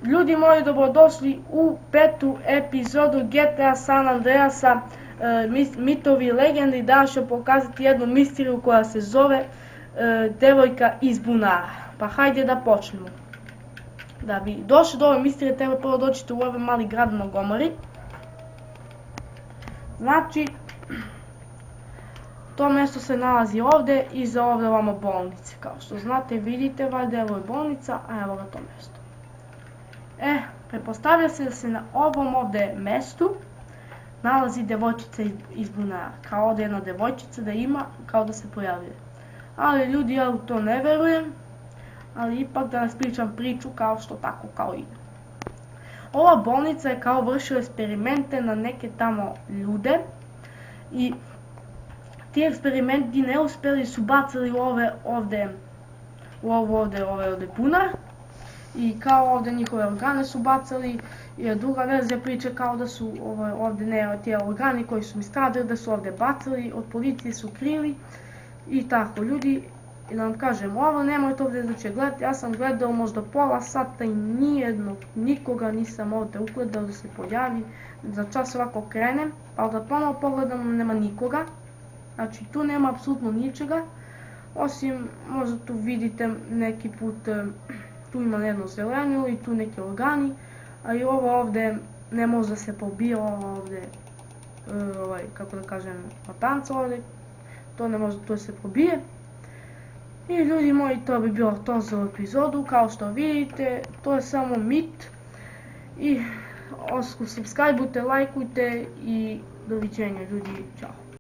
Ljudi moji, dobrodošli u 5. epizodu GTA San Andreasa Mitovi i legende. I danas ću pokazati jednu misteriju koja se zove Devojka iz bunara. Pa hajde da počnemo. Da bi došli do ove misterije treba prvo doći u ovaj mali grad Montgomery. Znači, to mjesto se nalazi ovdje i za ovdje ovamo bolnice. Kao što znate, vidite, valjda evo je bolnica, a evo ga to mjesto. Pretpostavlja se da se na ovom ovdje mjestu nalazi devojčica iz bunara. Kao ovdje jedna devojčica da ima, kao da se pojavljuje. Ali ljudi, ja u to ne verujem, ali ipak da nas pričam priču kao što tako kao ide. Ova bolnica je kao vršila eksperimente na neke tamo ljude i ti eksperimenti neuspjeli su bacili u ovdje bunar i kao ovdje njihove organe su bacali i druga verzija priče kao da su ovdje ti organi koji su mi stradili da su ovdje bacili, od policije su krili i tako. Ljudi, da vam kažem, ovo nemojte ovdje znači gledati, ja sam gledao možda pola sata i nikoga nisam ovdje ugledao da se pojavi. Za čas ovako krenem, pa da ponovo pogledam nema nikoga. Znači tu nema apsolutno ničega, osim možda tu vidite neki put, tu ima jedno zelenilo i tu neki organi, a i ovo ovdje ne može da se pobije, ovdje, kako da kažem, matanca ovdje, to ne može da se pobije. I ljudi moji, to bi bilo to za ovu epizodu, kao što vidite, to je samo mit i subscribe-ujte, lajkujte i doviđenja ljudi, čao.